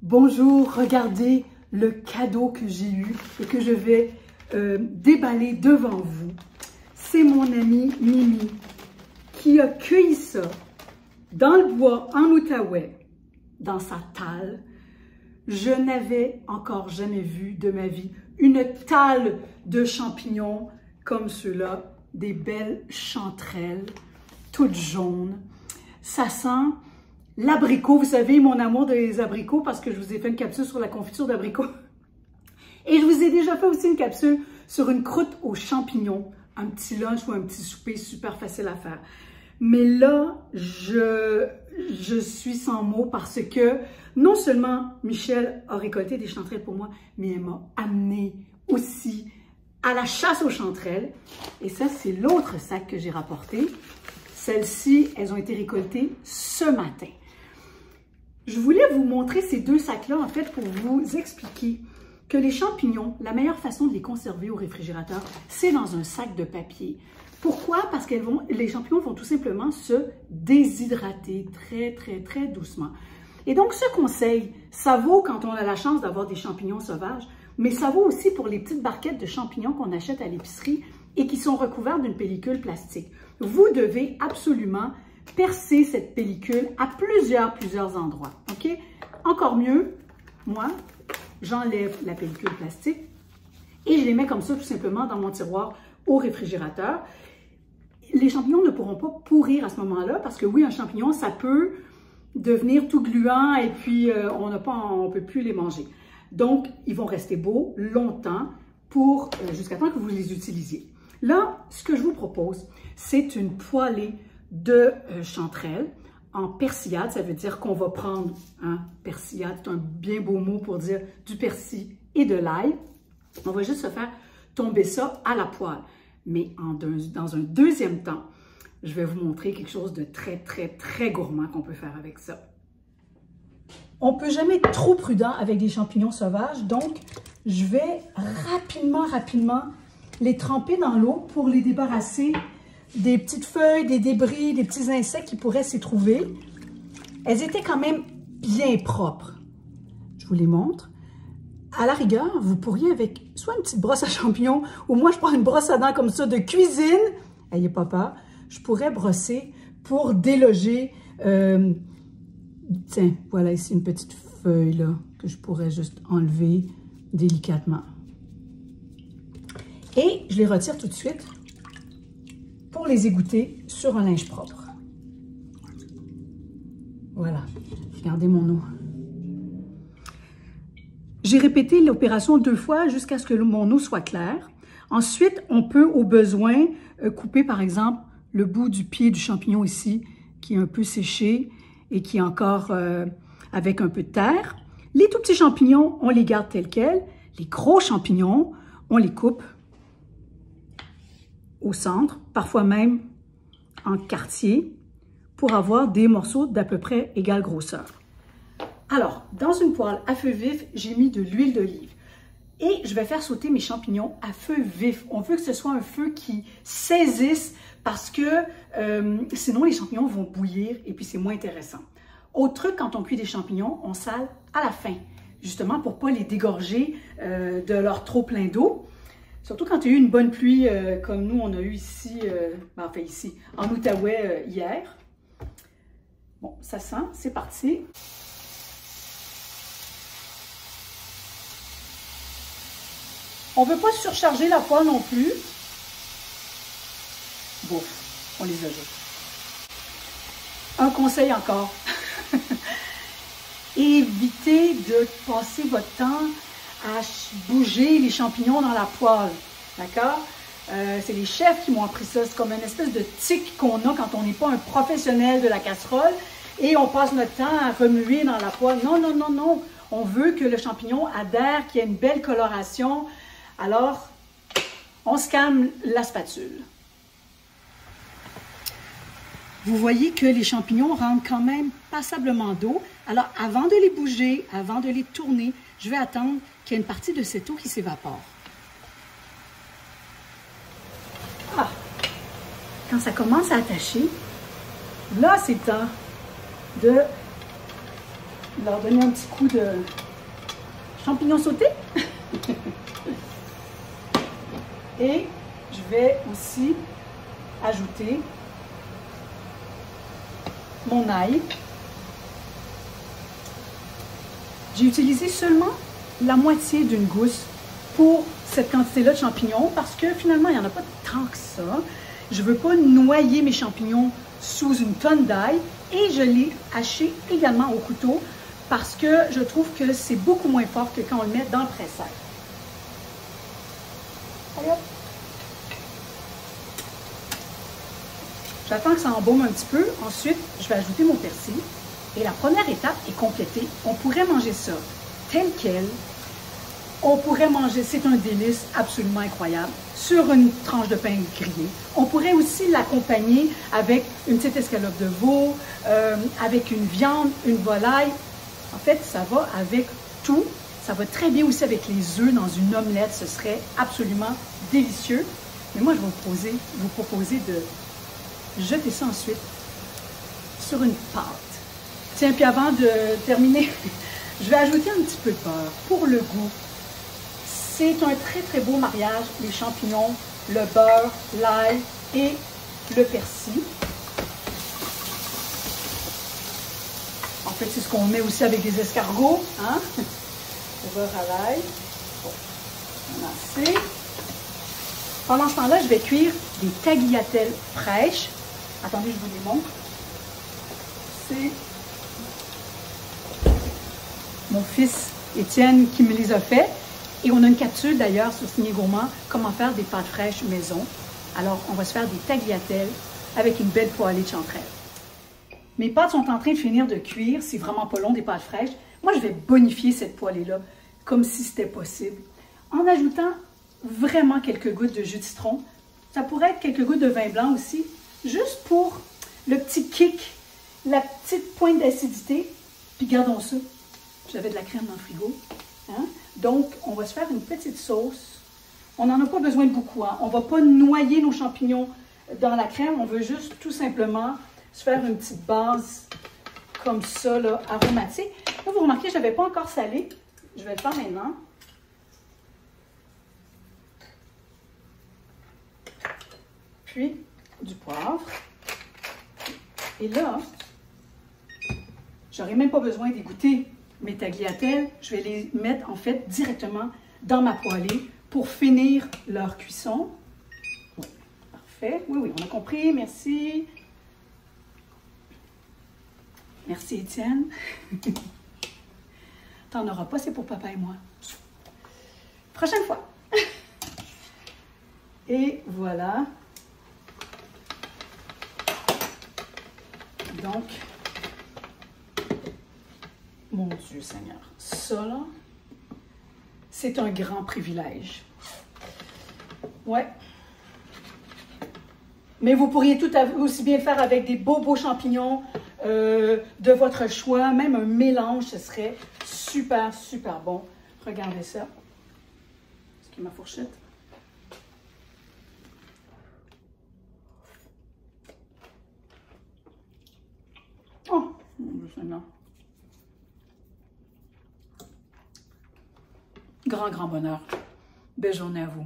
Bonjour, regardez le cadeau que j'ai eu et que je vais déballer devant vous. C'est mon amie Mimi qui a cueilli ça dans le bois en Outaouais, dans sa talle. Je n'avais encore jamais vu de ma vie une talle de champignons comme ceux-là, des belles chanterelles, toutes jaunes. Ça sent l'abricot, vous savez, mon amour des abricots, parce que je vous ai fait une capsule sur la confiture d'abricots. Et je vous ai déjà fait aussi une capsule sur une croûte aux champignons, un petit lunch ou un petit souper super facile à faire. Mais là, je suis sans mots parce que non seulement Michel a récolté des chanterelles pour moi, mais elle m'a amené aussi à la chasse aux chanterelles. Et ça, c'est l'autre sac que j'ai rapporté. Celles-ci, elles ont été récoltées ce matin. Je voulais vous montrer ces deux sacs-là, en fait, pour vous expliquer que les champignons, la meilleure façon de les conserver au réfrigérateur, c'est dans un sac de papier. Pourquoi? Parce que les champignons vont tout simplement se déshydrater très doucement. Et donc, ce conseil, ça vaut quand on a la chance d'avoir des champignons sauvages, mais ça vaut aussi pour les petites barquettes de champignons qu'on achète à l'épicerie et qui sont recouvertes d'une pellicule plastique. Vous devez absolument percer cette pellicule à plusieurs endroits, OK? Encore mieux, moi, j'enlève la pellicule plastique et je les mets comme ça tout simplement dans mon tiroir au réfrigérateur. Les champignons ne pourront pas pourrir à ce moment-là parce que oui, un champignon, ça peut devenir tout gluant et puis on ne peut plus les manger. Donc, ils vont rester beaux longtemps jusqu'à temps que vous les utilisiez. Là, ce que je vous propose, c'est une poêlée de chanterelles en persillade. Ça veut dire qu'on va prendre, persillade, c'est un bien beau mot pour dire du persil et de l'ail. On va juste se faire tomber ça à la poêle. Mais dans un deuxième temps, je vais vous montrer quelque chose de très gourmand qu'on peut faire avec ça. On ne peut jamais être trop prudent avec des champignons sauvages, donc je vais rapidement les tremper dans l'eau pour les débarrasser des petites feuilles, des débris, des petits insectes qui pourraient s'y trouver. Elles étaient quand même bien propres. Je vous les montre. À la rigueur, vous pourriez avec soit une petite brosse à champignons, ou moi je prends une brosse à dents comme ça de cuisine, n'ayez pas peur, je pourrais brosser pour déloger. Tiens, voilà ici une petite feuille là, que je pourrais juste enlever délicatement. Et je les retire tout de suite pour les égoutter sur un linge propre. Voilà, regardez mon eau. J'ai répété l'opération 2 fois jusqu'à ce que mon eau soit claire. Ensuite, on peut au besoin couper par exemple le bout du pied du champignon ici qui est un peu séché et qui est encore avec un peu de terre. Les tout petits champignons, on les garde tels quels. Les gros champignons, on les coupe au centre, parfois même en quartier, pour avoir des morceaux d'à peu près égale grosseur. Alors, dans une poêle à feu vif, j'ai mis de l'huile d'olive et je vais faire sauter mes champignons à feu vif. On veut que ce soit un feu qui saisisse parce que sinon les champignons vont bouillir et puis c'est moins intéressant. Autre truc, quand on cuit des champignons, on sale à la fin, justement pour ne pas les dégorger de leur trop plein d'eau. Surtout quand il y a eu une bonne pluie comme nous, on a eu ici, enfin ici, en Outaouais hier. Bon, ça sent, c'est parti. On ne veut pas surcharger la poêle non plus. Bon, on les ajoute. Un conseil encore. Évitez de passer votre temps à bouger les champignons dans la poêle. D'accord? C'est les chefs qui m'ont appris ça. C'est comme une espèce de tic qu'on a quand on n'est pas un professionnel de la casserole et on passe notre temps à remuer dans la poêle. Non, non, non, non. On veut que le champignon adhère, qu'il y ait une belle coloration. Alors, on se calme la spatule. Vous voyez que les champignons rentrent quand même passablement d'eau. Alors, avant de les bouger, avant de les tourner, je vais attendre qu'il y ait une partie de cette eau qui s'évapore. Ah! Quand ça commence à attacher, là, c'est temps de leur donner un petit coup de champignons sautés. Et je vais aussi ajouter mon ail. J'ai utilisé seulement la moitié d'une gousse pour cette quantité-là de champignons parce que finalement, il n'y en a pas tant que ça. Je ne veux pas noyer mes champignons sous une tonne d'ail et je l'ai haché également au couteau parce que je trouve que c'est beaucoup moins fort que quand on le met dans le presseur. Allez hop! J'attends que ça embaume un petit peu. Ensuite, je vais ajouter mon persil. Et la première étape est complétée. On pourrait manger ça tel quel. On pourrait manger, c'est un délice absolument incroyable, sur une tranche de pain grillé. On pourrait aussi l'accompagner avec une petite escalope de veau, avec une viande, une volaille. En fait, ça va avec tout. Ça va très bien aussi avec les œufs dans une omelette. Ce serait absolument délicieux. Mais moi, je vais vous proposer de jeter ça ensuite sur une pâte. Tiens, puis avant de terminer, je vais ajouter un petit peu de beurre pour le goût. C'est un très, très beau mariage, les champignons, le beurre, l'ail et le persil. En fait, c'est ce qu'on met aussi avec des escargots, hein? Le beurre à l'ail. Bon, on a assez. Pendant ce temps-là, je vais cuire des tagliatelles fraîches. Attendez, je vous les montre. C'est mon fils Étienne qui me les a fait. Et on a une capsule d'ailleurs sur Signé Gourmand, comment faire des pâtes fraîches maison. Alors, on va se faire des tagliatelles avec une belle poêlée de chanterelle. Mes pâtes sont en train de finir de cuire. C'est vraiment pas long, des pâtes fraîches. Moi, je vais bonifier cette poêlée-là, comme si c'était possible, en ajoutant vraiment quelques gouttes de jus de citron. Ça pourrait être quelques gouttes de vin blanc aussi, juste pour le petit kick, la petite pointe d'acidité. Puis gardons ça. J'avais de la crème dans le frigo. Hein? Donc, on va se faire une petite sauce. On n'en a pas besoin de beaucoup. Hein? On ne va pas noyer nos champignons dans la crème. On veut juste tout simplement se faire une petite base comme ça, là, aromatique. Là, vous remarquez, je n'avais pas encore salé. Je vais le faire maintenant. Puis, du poivre. Et là, j'aurais même pas besoin d'égoutter mes tagliatelles. Je vais les mettre en fait directement dans ma poêlée pour finir leur cuisson. Oui, parfait. Oui, oui, on a compris. Merci. Merci, Étienne. T'en auras pas, c'est pour papa et moi. Prochaine fois. Et voilà. Donc, mon Dieu Seigneur, ça là, c'est un grand privilège. Ouais. Mais vous pourriez tout aussi bien faire avec des beaux champignons de votre choix, même un mélange, ce serait super, super bon. Regardez ça. Est-ce qu'il y a ma fourchette? Oh, mon Dieu Seigneur. Grand bonheur. Belle journée à vous.